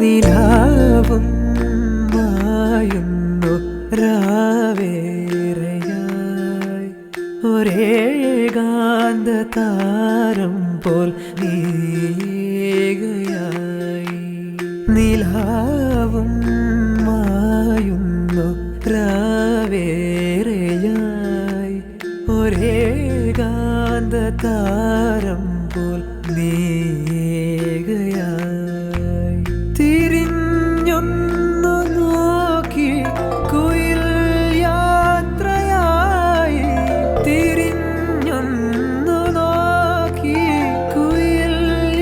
നിലാവും മായുന്നു രാവേറെയായി ഒരേകാന്ത താരം പോൽ നീകയായി നിലാവും മായുന്നു രാവേറെയായി ഒരേകാന്ത താരം പോൽ നീകയായി തിരിഞ്ഞൊന്നു നോക്കി കുയിൽ യാത്രയായി തിരിഞ്ഞൊന്നു നോക്കി കുയിൽ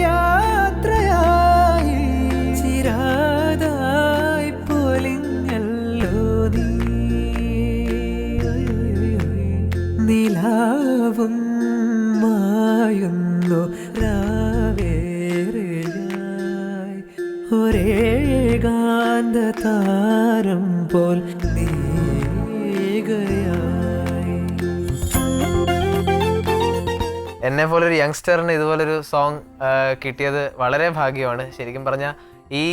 യാത്രയായി ചിരാതായി പൊലിഞ്ഞല്ലോ നീ നിലാവും മായുന്നു രാവേറെയായി ഒരേകാന്ത താരം പോൽ നീകയായി. എന്നെ പോലൊരു യങ്സ്റ്ററിന് ഇതുപോലൊരു സോങ് കിട്ടിയത് വളരെ ഭാഗ്യമാണ്. ശരിക്കും പറഞ്ഞാൽ ഈ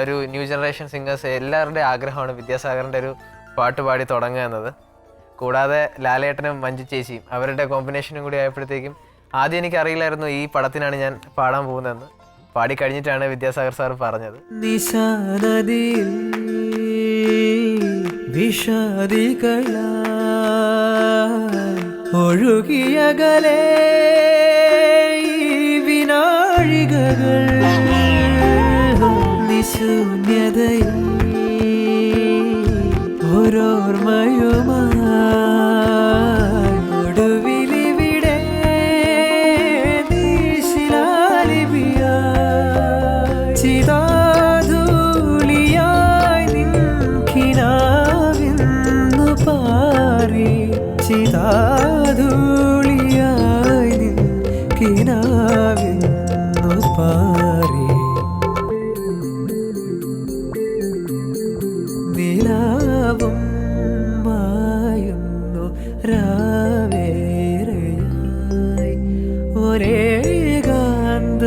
ഒരു ന്യൂ ജനറേഷൻ സിംഗേഴ്സ് എല്ലാവരുടെയും ആഗ്രഹമാണ് വിദ്യാസാഗറിൻ്റെ ഒരു പാട്ട് പാടി തുടങ്ങുക എന്നത്. കൂടാതെ ലാലേട്ടനും മഞ്ജു ചേച്ചിയും അവരുടെ കോമ്പിനേഷനും കൂടി ആയപ്പോഴത്തേക്കും ആദ്യം എനിക്ക് അറിയില്ലായിരുന്നു ഈ പടത്തിനാണ് ഞാൻ പാടാൻ പോകുന്നതെന്ന്. പാടിക്കഴിഞ്ഞിട്ടാണ് വിദ്യാസാഗർ സാർ പറഞ്ഞത്. നിശാനദിയിൽ വിഷാദികളായി ഒഴുകിയകലേ വിനാഴികകൾ നിശൂന്യതയിൽ ഓരോർമ്മയുമായി ഒടുവിലിവിടെ നീശിലാലിപിയായി ചിതാധൂളിയായി നിൻകിനാവിന്നു പാറി ചിതാധൂളിയായി നിൻകിനാവിന്നു പാറി നിലാവും മായുന്നു രാവേറെയായി ഒരേകാന്ത